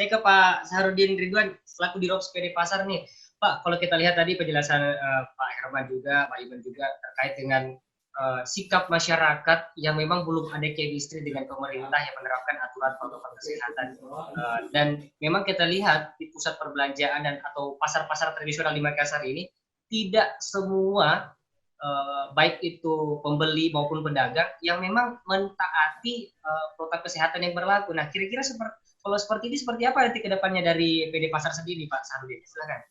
Saya ke Pak Saharudin Ridwan selaku Dirops PD Pasar nih. Pak, kalau kita lihat tadi penjelasan Pak Herman juga, Pak Iwan juga terkait dengan sikap masyarakat yang memang belum ada chemistry dengan pemerintah yang menerapkan aturan protokol kesehatan. Dan memang kita lihat di pusat perbelanjaan dan atau pasar-pasar tradisional di Makassar ini tidak semua baik itu pembeli maupun pedagang yang memang mentaati protokol kesehatan yang berlaku. Nah, kira-kira kalau seperti ini seperti apa nanti kedepannya dari PD Pasar sendiri, Pak Sarudin? Silakan.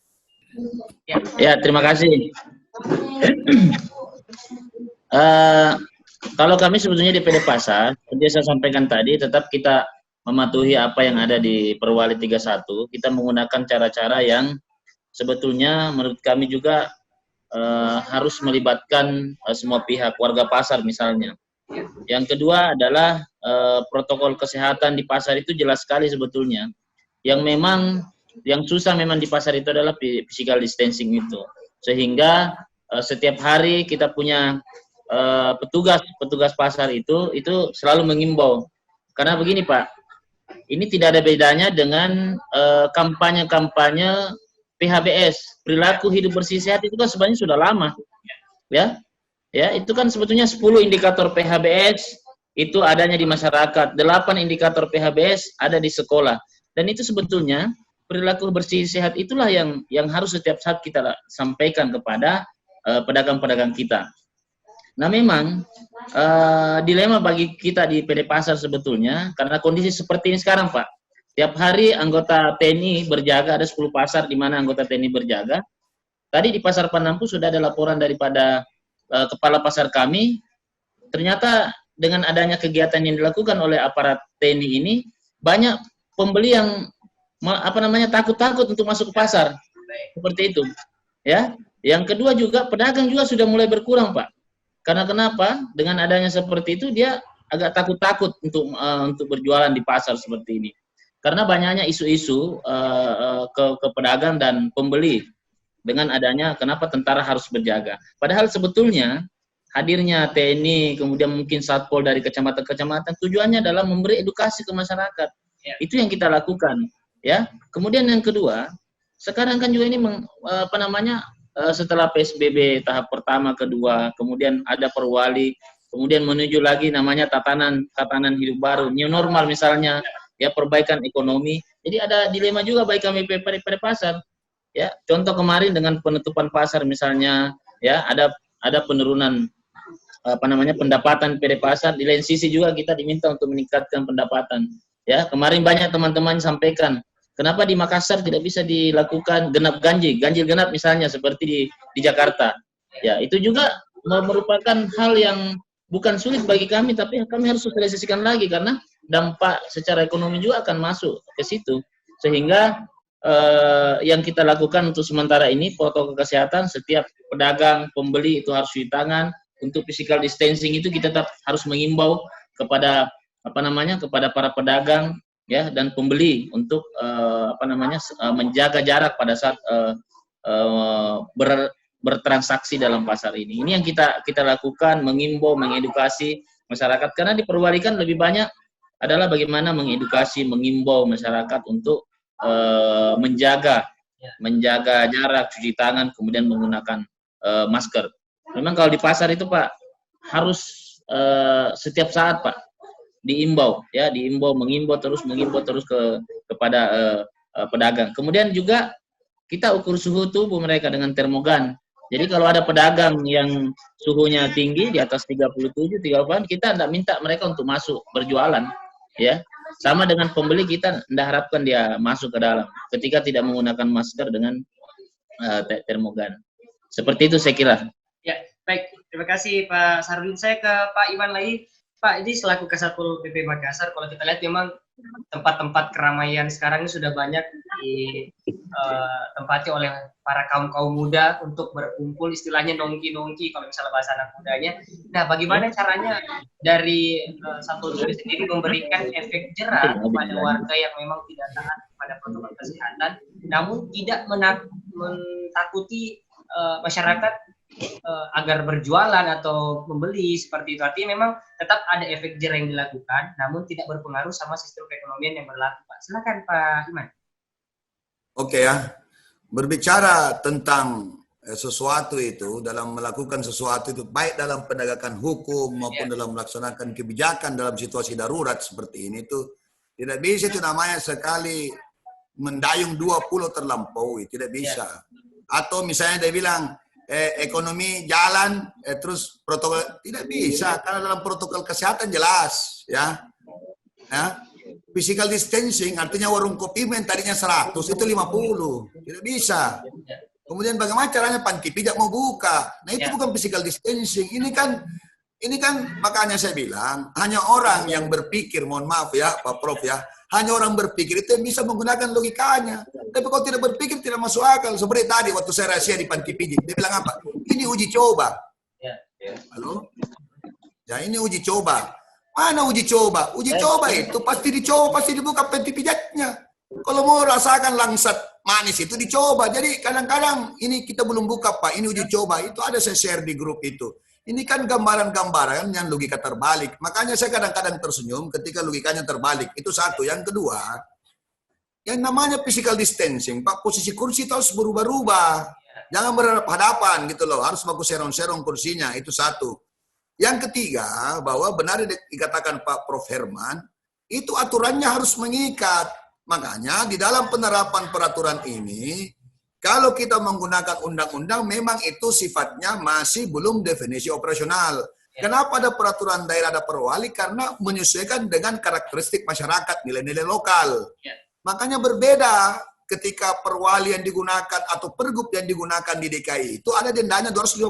Ya, terima kasih. Kalau kami sebetulnya di PD Pasar, seperti saya sampaikan tadi, tetap kita mematuhi apa yang ada di Perwali 31. Kita menggunakan cara-cara yang sebetulnya menurut kami juga harus melibatkan semua pihak, warga pasar misalnya. Yang kedua adalah protokol kesehatan di pasar itu jelas sekali sebetulnya. Yang memang yang susah memang di pasar itu adalah physical distancing itu. Sehingga setiap hari kita punya petugas pasar itu selalu mengimbau. Karena begini Pak, ini tidak ada bedanya dengan kampanye-kampanye PHBS, perilaku hidup bersih sehat itu kan sebenarnya sudah lama, ya, itu kan sebetulnya 10 indikator PHBS itu adanya di masyarakat, 8 indikator PHBS ada di sekolah, dan itu sebetulnya perilaku bersih sehat itulah yang harus setiap saat kita sampaikan kepada pedagang-pedagang kita. Nah memang dilema bagi kita di PD Pasar sebetulnya karena kondisi seperti ini sekarang Pak. Tiap hari anggota TNI berjaga, ada 10 pasar di mana anggota TNI berjaga. Tadi di Pasar Panampu sudah ada laporan daripada kepala pasar kami, ternyata dengan adanya kegiatan yang dilakukan oleh aparat TNI ini, banyak pembeli yang takut-takut untuk masuk ke pasar. Seperti itu. Ya. Yang kedua juga pedagang juga sudah mulai berkurang, Pak. Karena kenapa? Dengan adanya seperti itu dia agak takut-takut untuk berjualan di pasar seperti ini. Karena banyaknya isu-isu ke pedagang dan pembeli dengan adanya kenapa tentara harus berjaga. Padahal sebetulnya hadirnya TNI kemudian mungkin Satpol dari kecamatan-kecamatan tujuannya adalah memberi edukasi ke masyarakat. Ya. Itu yang kita lakukan, ya. Kemudian yang kedua, sekarang kan juga ini setelah PSBB tahap pertama, kedua, kemudian ada Perwali, kemudian menuju lagi namanya tatanan hidup baru, new normal misalnya. Ya, perbaikan ekonomi. Jadi ada dilema juga bagi kami PD Pasar. Ya, contoh kemarin dengan penutupan pasar misalnya, ya ada penurunan pendapatan PD Pasar. Di lain sisi juga kita diminta untuk meningkatkan pendapatan. Ya, kemarin banyak teman-teman sampaikan, kenapa di Makassar tidak bisa dilakukan ganjil genap misalnya seperti di Jakarta. Ya, itu juga merupakan hal yang bukan sulit bagi kami, tapi kami harus sosialisasikan lagi karena dampak secara ekonomi juga akan masuk ke situ. Sehingga yang kita lakukan untuk sementara ini protokol kesehatan, setiap pedagang, pembeli itu harus cuci tangan. Untuk physical distancing itu kita tetap harus mengimbau kepada kepada para pedagang ya dan pembeli untuk menjaga jarak pada saat bertransaksi dalam pasar ini. Ini yang kita lakukan, mengimbau, mengedukasi masyarakat karena diperwalikan lebih banyak adalah bagaimana mengedukasi, mengimbau masyarakat untuk menjaga jarak, cuci tangan, kemudian menggunakan masker. Memang kalau di pasar itu Pak harus setiap saat Pak diimbau, mengimbau terus kepada pedagang. Kemudian juga kita ukur suhu tubuh mereka dengan termogan. Jadi kalau ada pedagang yang suhunya tinggi di atas 37, 38, kita tidak minta mereka untuk masuk berjualan. Ya, sama dengan pembeli kita tidak harapkan dia masuk ke dalam ketika tidak menggunakan masker dengan termogan. Seperti itu saya kira. Ya, baik. Terima kasih Pak Sarudin. Saya ke Pak Iwan lagi. Pak, ini selaku Kasatpol PP Makassar, kalau kita lihat memang tempat-tempat keramaian sekarang ini sudah banyak ditempati oleh para kaum muda untuk berkumpul, istilahnya nongki-nongki kalau misalnya bahasa anak mudanya. Nah, bagaimana caranya dari Satpol PP sendiri memberikan efek jerah kepada warga yang memang tidak taat pada protokol kesehatan, namun tidak mentakuti masyarakat agar berjualan atau membeli seperti itu. Artinya memang tetap ada efek jerah yang dilakukan, namun tidak berpengaruh sama sistem perekonomian yang berlaku, Pak. Silakan Pak Iman. Oke ya, berbicara tentang sesuatu itu, dalam melakukan sesuatu itu, baik dalam penegakan hukum maupun dalam melaksanakan kebijakan dalam situasi darurat seperti ini itu, tidak bisa itu namanya sekali mendayung 20 terlampaui, tidak bisa. Atau misalnya dia bilang, ekonomi jalan, terus protokol, tidak bisa, karena dalam protokol kesehatan jelas, ya. Physical distancing, artinya warung kopi yang tadinya 100, itu 50, tidak bisa. Kemudian bagaimana caranya Panki tidak mau buka? Nah itu bukan physical distancing, ini kan makanya saya bilang, hanya orang yang berpikir, mohon maaf ya Pak Prof ya, hanya orang berpikir itu yang bisa menggunakan logikanya. Tapi kalau tidak berpikir tidak masuk akal. Seperti tadi waktu saya rahasia di Panti Pijit, dia bilang apa? Ini uji coba. Halo? Ya ini uji coba. Mana uji coba? Uji coba itu pasti dicoba, pasti dibuka Panti Pijatnya. Kalau mau rasakan langsat manis itu dicoba. Jadi kadang-kadang ini kita belum buka Pak, ini uji coba. Itu ada saya share di grup itu. Ini kan gambaran-gambaran yang logika terbalik. Makanya saya kadang-kadang tersenyum ketika logikanya terbalik. Itu satu. Yang kedua, yang namanya physical distancing, Pak, posisi kursi itu harus berubah-ubah. Jangan berhadapan gitu loh. Harus bagus serong-serong kursinya. Itu satu. Yang ketiga, bahwa benar dikatakan Pak Prof. Herman, itu aturannya harus mengikat. Makanya di dalam penerapan peraturan ini, kalau kita menggunakan undang-undang, memang itu sifatnya masih belum definisi operasional. Kenapa ada peraturan daerah, ada perwali? Karena menyesuaikan dengan karakteristik masyarakat, nilai-nilai lokal. Makanya berbeda ketika perwali yang digunakan atau pergub yang digunakan di DKI itu ada dendanya 250.000.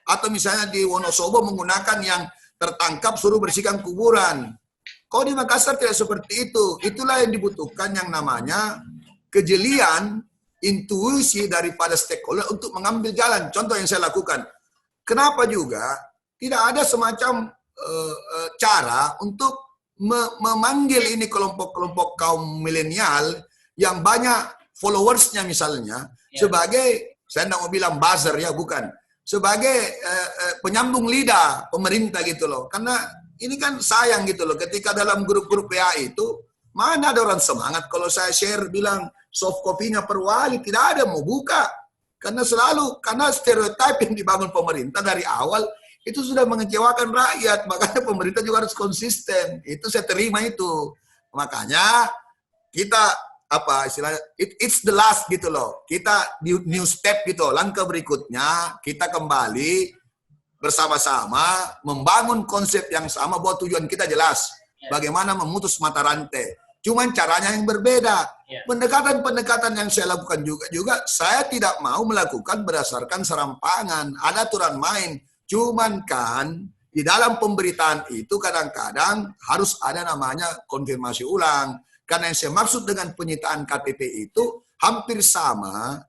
Atau misalnya di Wonosobo menggunakan yang tertangkap suruh bersihkan kuburan. Kalau di Makassar tidak seperti itu. Itulah yang dibutuhkan yang namanya kejelian, intuisi daripada stakeholder untuk mengambil jalan. Contoh yang saya lakukan. Kenapa juga tidak ada semacam cara untuk memanggil ini kelompok-kelompok kaum milenial yang banyak followersnya misalnya sebagai, saya tidak mau bilang buzzer ya, bukan. Sebagai penyambung lidah pemerintah gitu loh. Karena ini kan sayang gitu loh. Ketika dalam grup-grup WA itu, mana ada orang semangat kalau saya share bilang, soft copy-nya perwali, tidak ada mau buka. Karena stereotip yang dibangun pemerintah dari awal, itu sudah mengecewakan rakyat. Makanya pemerintah juga harus konsisten. Itu saya terima itu. Makanya kita, istilahnya, it's the last gitu loh. Kita new step gitu. Langkah berikutnya, kita kembali bersama-sama membangun konsep yang sama bahwa tujuan kita jelas. Bagaimana memutus mata rantai. Cuman caranya yang berbeda. Pendekatan-pendekatan yang saya lakukan juga saya tidak mau melakukan berdasarkan serampangan. Ada aturan main. Cuman kan di dalam pemberitaan itu kadang-kadang harus ada namanya konfirmasi ulang. Karena yang saya maksud dengan penyitaan KTP itu hampir sama.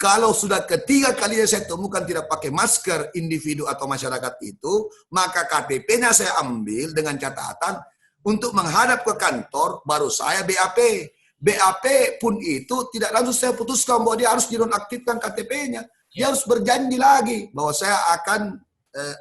Kalau sudah ketiga kalinya saya temukan tidak pakai masker individu atau masyarakat itu, maka KTP-nya saya ambil dengan catatan untuk menghadap ke kantor, baru saya BAP. BAP pun itu tidak langsung saya putuskan bahwa dia harus dinonaktifkan KTP-nya. Dia harus berjanji lagi bahwa saya akan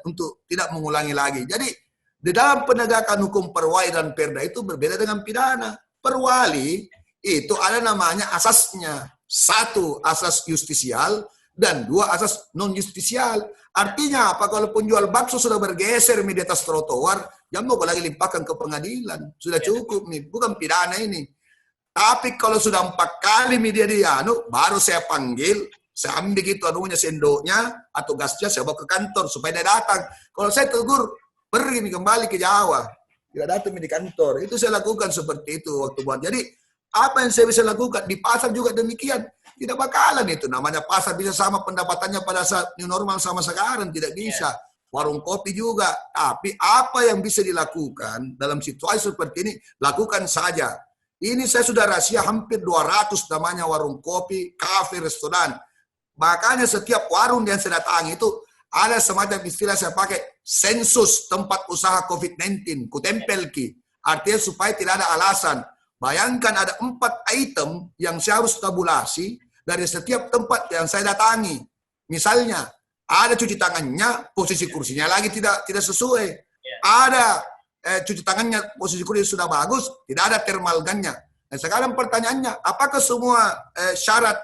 untuk tidak mengulangi lagi. Jadi di dalam penegakan hukum perwali dan perda itu berbeda dengan pidana. Perwali itu ada namanya asasnya. Satu, asas justisial, dan dua, asas non-justisial. Artinya apa? Kalau penjual bakso sudah bergeser di atas trotoar, jangan mau lagi limpahkan ke pengadilan. Sudah cukup nih, bukan pidana ini. Tapi kalau sudah 4 kali media dia, baru saya panggil, saya ambil gitu anunya sendoknya atau gasnya, saya bawa ke kantor supaya dia datang. Kalau saya tegur, pergi nih kembali ke Jawa. Tidak datang di kantor. Itu saya lakukan seperti itu waktu buat. Jadi apa yang saya bisa lakukan di pasar juga demikian. Tidak bakalan itu. Namanya pasar bisa sama pendapatannya pada saat new normal sama sekarang. Tidak bisa. Warung kopi juga. Tapi apa yang bisa dilakukan dalam situasi seperti ini, lakukan saja. Ini saya sudah rahasia hampir 200 namanya warung kopi, kafe, restoran. Makanya setiap warung yang saya datangi itu ada semacam istilah saya pakai sensus tempat usaha COVID-19. Kutempel ki. Artinya supaya tidak ada alasan. Bayangkan ada 4 item yang saya harus tabulasi dari setiap tempat yang saya datangi. Misalnya, Ada cuci tangannya, posisi kursinya lagi tidak sesuai. Ada cuci tangannya, posisi kursi sudah bagus, tidak ada thermal gunnya. Nah, sekarang pertanyaannya, apakah semua syarat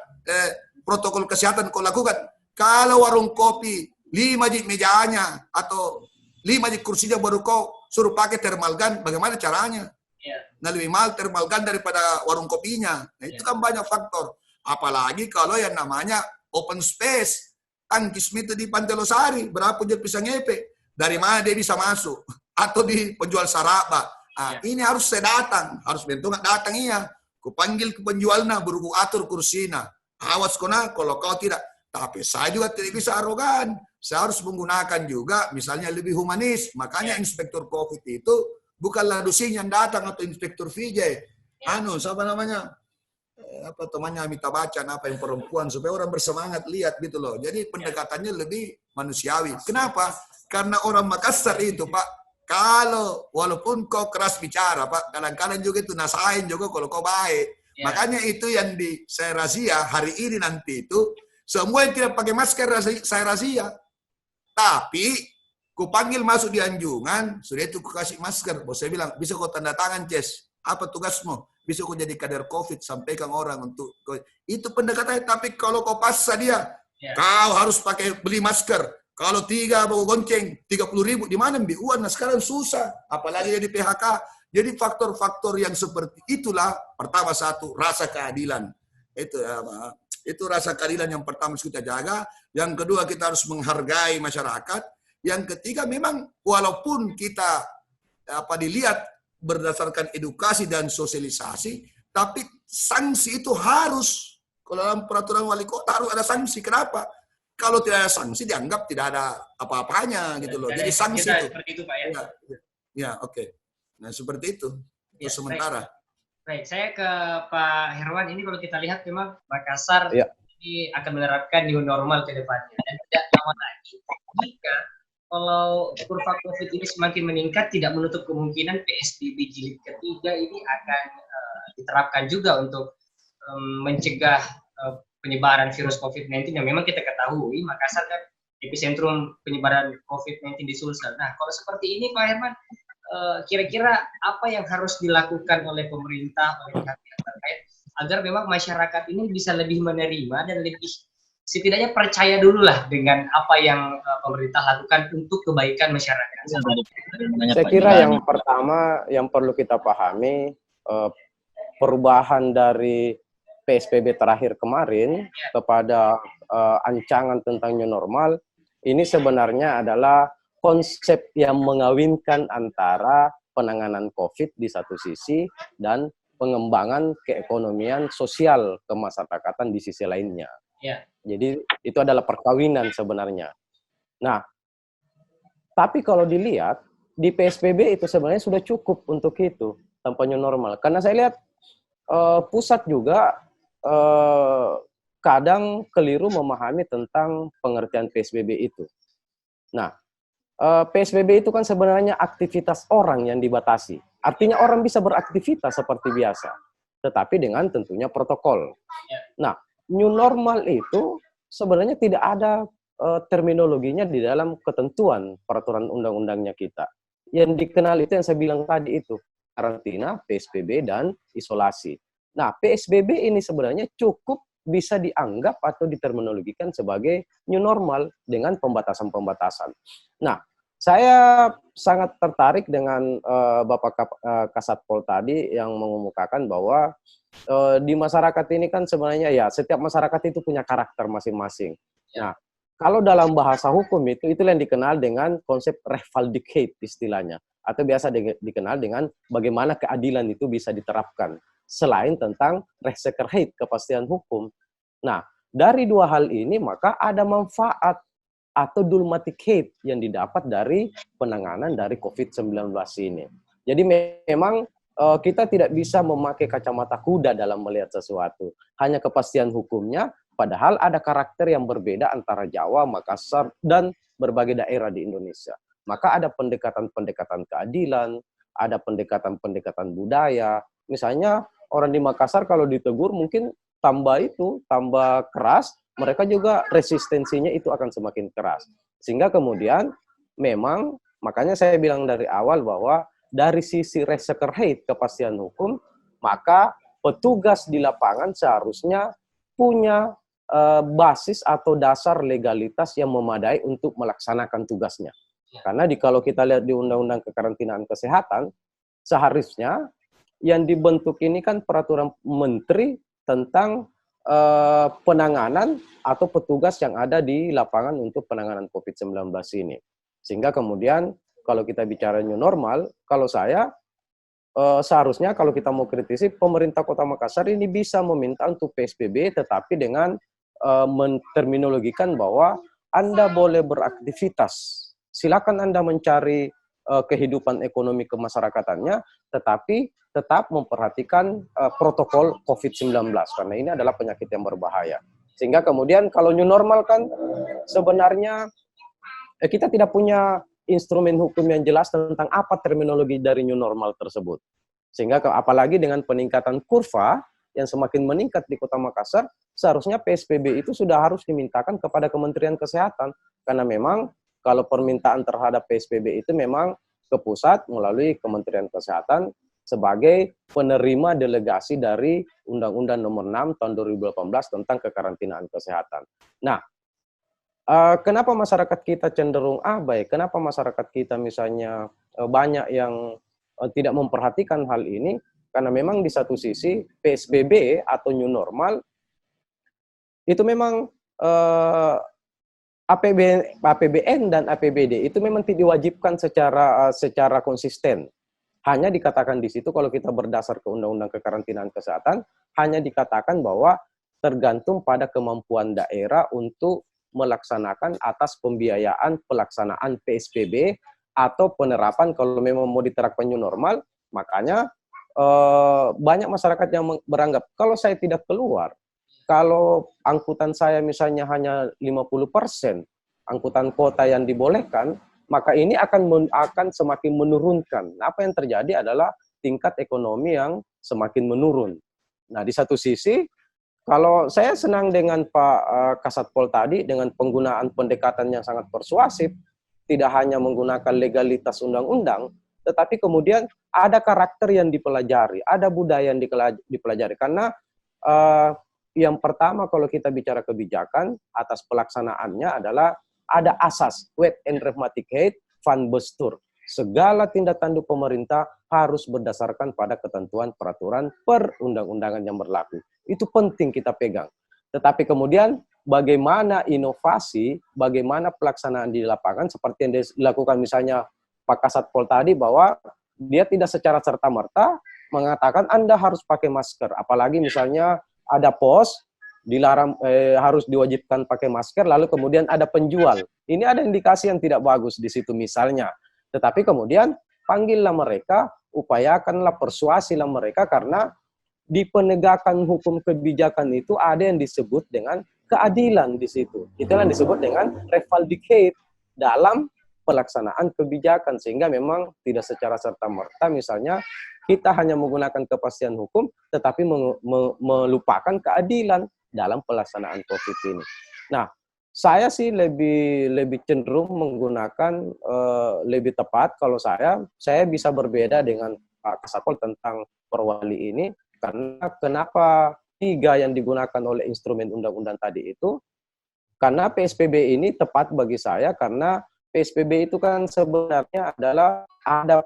protokol kesehatan kau lakukan? Kalau warung kopi 5 jik mejanya atau 5 jik kursinya baru kau suruh pakai thermal gun, bagaimana caranya? Nah, lebih mahal thermal gun daripada warung kopinya. Nah, itu kan banyak faktor. Apalagi kalau yang namanya open space. Tangkis itu di Pantai Losari, berapa dia bisa ngepe? Dari mana dia bisa masuk? Atau di penjual saraba. Nah, ini harus saya datang, harus bentuk datang iya. Kupanggil ke penjualnya, baru ku atur kursina. Awas kona, kalau kau tidak. Tapi saya juga tidak bisa arogan. Saya harus menggunakan juga, misalnya lebih humanis. Makanya inspektur COVID itu bukanlah dosen yang datang atau inspektur VJ. Siapa namanya? Apa temannya Amita Bachchan, apa yang perempuan, supaya orang bersemangat lihat gitu loh. Jadi pendekatannya lebih manusiawi. Kenapa? Karena orang Makassar itu, Pak, kalau walaupun kau keras bicara, Pak, kadang-kadang juga itu nasain juga kalau kau baik. Makanya itu yang saya razia hari ini nanti itu, semua yang tidak pakai masker saya razia. Tapi ku panggil masuk di anjungan, sudah itu ku kasih masker. Bos saya bilang, bisa kau tanda tangan, Ces. Apa tugasmu? Bisa kau jadi kader COVID, sampaikan orang untuk itu pendekatannya. Tapi kalau kau paksa dia, kau harus pakai beli masker. Kalau 3 bawa gonceng 30.000 di mana ambil uang? Nah, sekarang susah, apalagi dia di PHK. Jadi faktor-faktor yang seperti itulah pertama satu rasa keadilan. Itu rasa keadilan yang pertama harus kita jaga. Yang kedua kita harus menghargai masyarakat. Yang ketiga memang walaupun kita dilihat berdasarkan edukasi dan sosialisasi, tapi sanksi itu harus, kalau dalam peraturan wali kota harus ada sanksi. Kenapa? Kalau tidak ada sanksi dianggap tidak ada apa-apanya gitu loh. Jadi sanksi itu. Seperti itu, Pak, ya. Oke. Nah, seperti itu. Untuk sementara. Baik, saya ke Pak Herwan. Ini kalau kita lihat memang Makassar ini akan menerapkan new normal ke depannya. Dan tidak lama lagi jika kalau kurva COVID ini semakin meningkat, tidak menutup kemungkinan PSBB jilid ketiga ini akan diterapkan juga untuk mencegah penyebaran virus COVID-19 yang memang kita ketahui Makassar kan epicentrum penyebaran COVID-19 di Sulsel. Nah, kalau seperti ini Pak Herman, kira-kira apa yang harus dilakukan oleh pemerintah, oleh pihak terkait agar memang masyarakat ini bisa lebih menerima dan lebih setidaknya percaya dulu lah dengan apa yang pemerintah lakukan untuk kebaikan masyarakat. Saya kira yang pertama yang perlu kita pahami, perubahan dari PSBB terakhir kemarin kepada ancangan tentang new normal, ini sebenarnya adalah konsep yang mengawinkan antara penanganan COVID di satu sisi dan pengembangan keekonomian sosial kemasyarakatan di sisi lainnya. Jadi itu adalah perkawinan sebenarnya. Nah, tapi kalau dilihat di PSBB itu sebenarnya sudah cukup untuk itu tanpa new normal. Karena saya lihat pusat juga kadang keliru memahami tentang pengertian PSBB itu. Nah, PSBB itu kan sebenarnya aktivitas orang yang dibatasi. Artinya orang bisa beraktivitas seperti biasa, tetapi dengan tentunya protokol. Nah, new normal itu sebenarnya tidak ada terminologinya di dalam ketentuan peraturan undang-undangnya kita. Yang dikenal itu yang saya bilang tadi itu, karantina, PSBB, dan isolasi. Nah, PSBB ini sebenarnya cukup bisa dianggap atau diterminologikan sebagai new normal dengan pembatasan-pembatasan. Nah, saya sangat tertarik dengan Bapak Kasatpol tadi yang mengemukakan bahwa di masyarakat ini kan sebenarnya ya setiap masyarakat itu punya karakter masing-masing. Nah, kalau dalam bahasa hukum itu yang dikenal dengan konsep revaldicate istilahnya, atau biasa dikenal dengan bagaimana keadilan itu bisa diterapkan selain tentang rechtszekerheid, kepastian hukum. Nah, dari dua hal ini maka ada manfaat atau dulmatigheid yang didapat dari penanganan dari COVID-19 ini. Jadi memang kita tidak bisa memakai kacamata kuda dalam melihat sesuatu. Hanya kepastian hukumnya, padahal ada karakter yang berbeda antara Jawa, Makassar, dan berbagai daerah di Indonesia. Maka ada pendekatan-pendekatan keadilan, ada pendekatan-pendekatan budaya. Misalnya orang di Makassar kalau ditegur mungkin tambah keras, mereka juga resistensinya itu akan semakin keras. Sehingga kemudian memang, makanya saya bilang dari awal bahwa dari sisi resekerheit kepastian hukum, maka petugas di lapangan seharusnya punya basis atau dasar legalitas yang memadai untuk melaksanakan tugasnya. Karena kalau kita lihat di Undang-Undang Kekarantinaan Kesehatan, seharusnya yang dibentuk ini kan peraturan menteri tentang penanganan atau petugas yang ada di lapangan untuk penanganan COVID-19 ini. Sehingga kemudian kalau kita bicara new normal, kalau saya seharusnya kalau kita mau kritisi, pemerintah Kota Makassar ini bisa meminta untuk PSBB tetapi dengan menterminologikan bahwa Anda boleh beraktivitas. Silakan Anda mencari kehidupan ekonomi kemasyarakatannya, tetapi tetap memperhatikan protokol COVID-19, karena ini adalah penyakit yang berbahaya. Sehingga kemudian kalau new normal kan sebenarnya kita tidak punya instrumen hukum yang jelas tentang apa terminologi dari new normal tersebut. Sehingga apalagi dengan peningkatan kurva yang semakin meningkat di Kota Makassar, seharusnya PSBB itu sudah harus dimintakan kepada Kementerian Kesehatan. Karena memang kalau permintaan terhadap PSBB itu memang ke pusat melalui Kementerian Kesehatan sebagai penerima delegasi dari Undang-Undang Nomor 6 Tahun 2018 tentang kekarantinaan kesehatan. Nah, kenapa masyarakat kita cenderung abai? Kenapa masyarakat kita misalnya banyak yang tidak memperhatikan hal ini? Karena memang di satu sisi PSBB atau new normal itu memang APBN dan APBD itu memang tidak diwajibkan secara konsisten. Hanya dikatakan di situ kalau kita berdasar ke Undang-Undang Kekarantinaan Kesehatan, hanya dikatakan bahwa tergantung pada kemampuan daerah untuk melaksanakan atas pembiayaan pelaksanaan PSBB atau penerapan kalau memang mau diterapkan new normal. Makanya banyak masyarakat yang beranggap kalau saya tidak keluar, kalau angkutan saya misalnya hanya 50% angkutan kota yang dibolehkan, maka ini akan semakin menurunkan. Apa yang terjadi adalah tingkat ekonomi yang semakin menurun. Nah, di satu sisi, kalau saya senang dengan Pak Kasatpol tadi, dengan penggunaan pendekatan yang sangat persuasif, tidak hanya menggunakan legalitas undang-undang, tetapi kemudian ada karakter yang dipelajari, ada budaya yang dipelajari. Karena yang pertama kalau kita bicara kebijakan, atas pelaksanaannya adalah ada asas wet and rheumatic head van bestur. Segala tindak tanduk pemerintah harus berdasarkan pada ketentuan peraturan perundang-undangan yang berlaku. Itu penting kita pegang. Tetapi kemudian bagaimana inovasi, bagaimana pelaksanaan di lapangan seperti yang dilakukan misalnya Pak Kasatpol tadi, bahwa dia tidak secara serta-merta mengatakan Anda harus pakai masker. Apalagi misalnya ada pos dilarang harus diwajibkan pakai masker, lalu kemudian ada penjual. Ini ada indikasi yang tidak bagus di situ misalnya. Tetapi kemudian panggillah mereka, upayakanlah, persuasilah mereka, karena di penegakan hukum kebijakan itu ada yang disebut dengan keadilan di situ. Itulah yang disebut dengan revaldicate dalam pelaksanaan kebijakan, sehingga memang tidak secara serta-merta misalnya kita hanya menggunakan kepastian hukum tetapi melupakan keadilan dalam pelaksanaan COVID ini. Nah, saya sih lebih cenderung menggunakan lebih tepat kalau saya bisa berbeda dengan Pak Kasatpol tentang perwali ini, karena kenapa 3 yang digunakan oleh instrumen undang-undang tadi itu, karena PSBB ini tepat bagi saya, karena PSBB itu kan sebenarnya adalah ada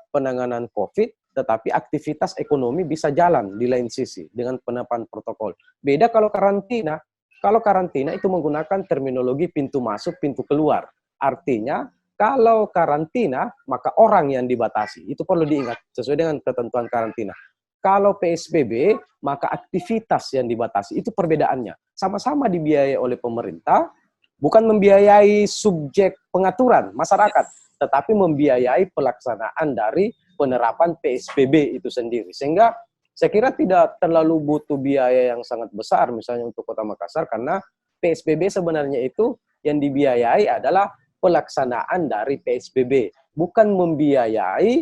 penanganan COVID, tetapi aktivitas ekonomi bisa jalan di lain sisi dengan penerapan protokol. Beda kalau karantina. Kalau karantina itu menggunakan terminologi pintu masuk, pintu keluar. Artinya, kalau karantina, maka orang yang dibatasi. Itu perlu diingat, sesuai dengan ketentuan karantina. Kalau PSBB, maka aktivitas yang dibatasi. Itu perbedaannya. Sama-sama dibiayai oleh pemerintah, bukan membiayai subjek pengaturan masyarakat, tetapi membiayai pelaksanaan dari penerapan PSBB itu sendiri. Sehingga saya kira tidak terlalu butuh biaya yang sangat besar misalnya untuk Kota Makassar, karena PSBB sebenarnya itu yang dibiayai adalah pelaksanaan dari PSBB, bukan membiayai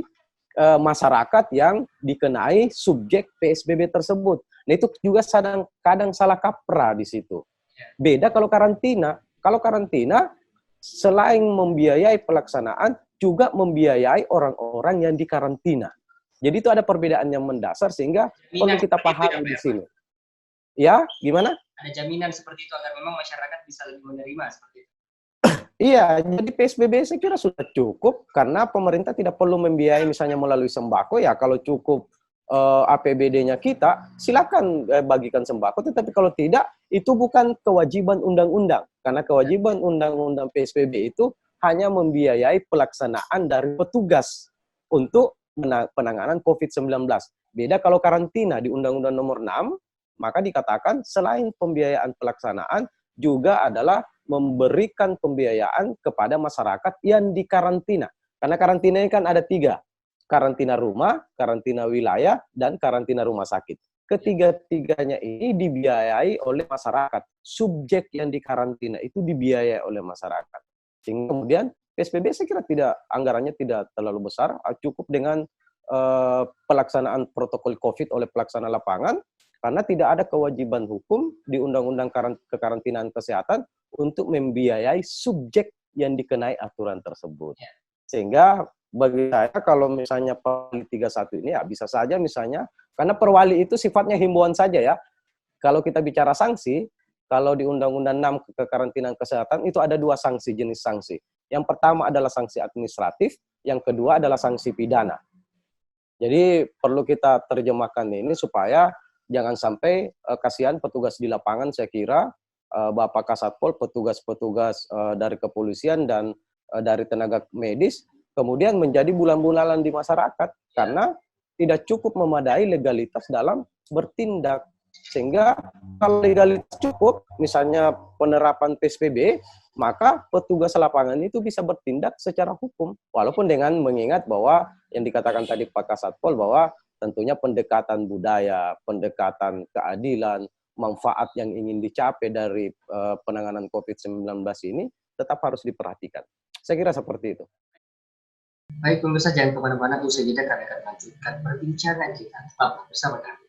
masyarakat yang dikenai subjek PSBB tersebut. Nah, itu juga kadang salah kaprah di situ. Beda kalau karantina. Kalau karantina, selain membiayai pelaksanaan, juga membiayai orang-orang yang dikarantina. Jadi itu ada perbedaan yang mendasar sehingga perlu kita pahami di sini. Ya, gimana? Ada jaminan seperti itu agar memang masyarakat bisa lebih menerima seperti itu. Iya, jadi PSBB saya kira sudah cukup karena pemerintah tidak perlu membiayai misalnya melalui sembako. Ya kalau cukup APBD-nya kita, silakan bagikan sembako. Tetapi kalau tidak, itu bukan kewajiban undang-undang. Karena kewajiban undang-undang PSBB itu hanya membiayai pelaksanaan dari petugas untuk penanganan COVID-19. Beda kalau karantina di Undang-Undang Nomor 6, maka dikatakan selain pembiayaan pelaksanaan, juga adalah memberikan pembiayaan kepada masyarakat yang dikarantina. Karena karantina ini kan ada 3. Karantina rumah, karantina wilayah, dan karantina rumah sakit. Ketiga-tiganya ini dibiayai oleh masyarakat. Subjek yang dikarantina itu dibiayai oleh masyarakat. Sehingga kemudian PSBB saya kira anggarannya tidak terlalu besar, cukup dengan pelaksanaan protokol COVID oleh pelaksana lapangan, karena tidak ada kewajiban hukum di Undang-Undang Kekarantinaan Kesehatan untuk membiayai subjek yang dikenai aturan tersebut. Sehingga bagi saya kalau misalnya Perwali 31 ini ya bisa saja misalnya, karena Perwali itu sifatnya himbauan saja ya. Kalau kita bicara sanksi, kalau di Undang-Undang 6 Kekarantinaan Kesehatan itu ada 2 sanksi, jenis sanksi. Yang pertama adalah sanksi administratif, yang kedua adalah sanksi pidana. Jadi perlu kita terjemahkan ini supaya jangan sampai kasihan petugas di lapangan, saya kira Bapak Kasatpol, petugas-petugas dari kepolisian dan dari tenaga medis kemudian menjadi bulan-bulanan di masyarakat karena tidak cukup memadai legalitas dalam bertindak. Sehingga kalau legalitas cukup, misalnya penerapan PSBB, maka petugas lapangan itu bisa bertindak secara hukum. Walaupun dengan mengingat bahwa yang dikatakan tadi Pak Kasatpol bahwa tentunya pendekatan budaya, pendekatan keadilan, manfaat yang ingin dicapai dari penanganan COVID-19 ini tetap harus diperhatikan. Saya kira seperti itu. Baik, pemirsa jangan kemana-mana, usai jeda kami akan lanjutkan perbincangan kita. Tetap bersama kami.